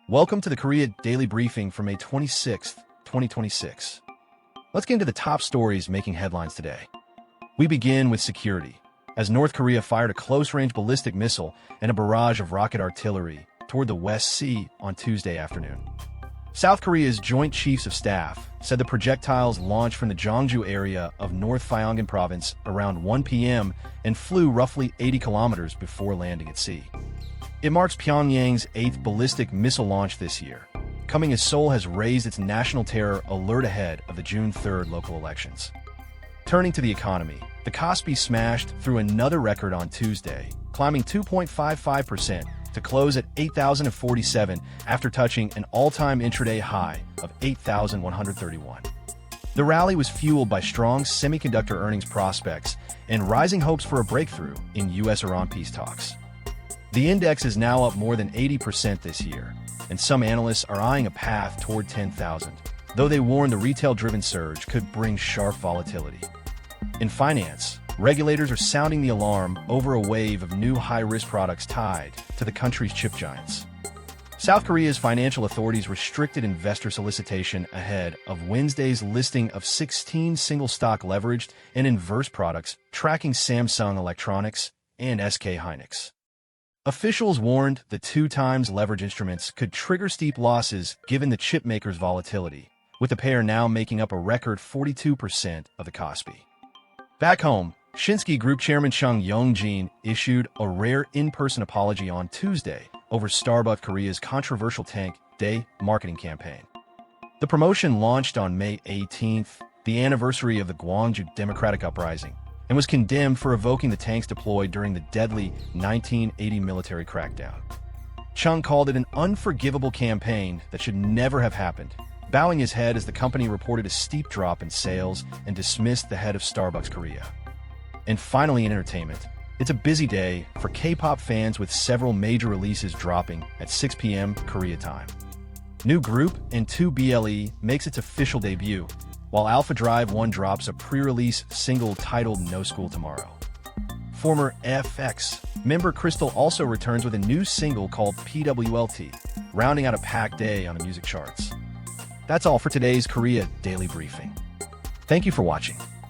Welcome to the Korea Daily Briefing for May 26th, 2026. Let's get into the top stories making headlines today. We begin with security, as North Korea fired a close-range ballistic missile and a barrage of rocket artillery toward the West Sea on Tuesday afternoon. South Korea's Joint Chiefs of Staff said the projectiles launched from the Jeongju area of North Gyeonggi Province around 1 p.m. and flew roughly 80 kilometers before landing at sea. It marks Pyongyang's 8th ballistic missile launch this year, coming as Seoul has raised its national terror alert ahead of the June 3rd local elections. Turning to the economy, the Kospi smashed through another record on Tuesday, climbing 2.55% to close at 8,047 after touching an all-time intraday high of 8,131. The rally was fueled by strong semiconductor earnings prospects and rising hopes for a breakthrough in U.S.-Iran peace talks. The index is now up more than 80% this year, and some analysts are eyeing a path toward 10,000, though they warn the retail-driven surge could bring sharp volatility. In finance, regulators are sounding the alarm over a wave of new high-risk products tied to the country's chip giants. South Korea's financial authorities restricted investor solicitation ahead of Wednesday's listing of 16 single-stock leveraged and inverse products tracking Samsung Electronics and SK Hynix. Officials warned the 2x leverage instruments could trigger steep losses given the chipmaker's volatility, with the pair now making up a record 42% of the Kospi. Back home, Shinsegae Group Chairman Chung Yong-jin issued a rare in-person apology on Tuesday over Starbucks Korea's controversial Tank Day marketing campaign. The promotion launched on May 18th, the anniversary of the Gwangju Democratic Uprising, and was condemned for evoking the tanks deployed during the deadly 1980 military crackdown. Chung called it an unforgivable campaign that should never have happened, bowing his head as the company reported a steep drop in sales and dismissed the head of Starbucks Korea. And finally, in entertainment, it's a busy day for K-pop fans with several major releases dropping at 6 p.m. Korea time. New group and 2BLE makes its official debut, while Alpha Drive 1 drops a pre-release single titled No School Tomorrow. Former FX member Crystal also returns with a new single called PWLT, rounding out a packed day on the music charts. That's all for today's Korea Daily Briefing. Thank you for watching.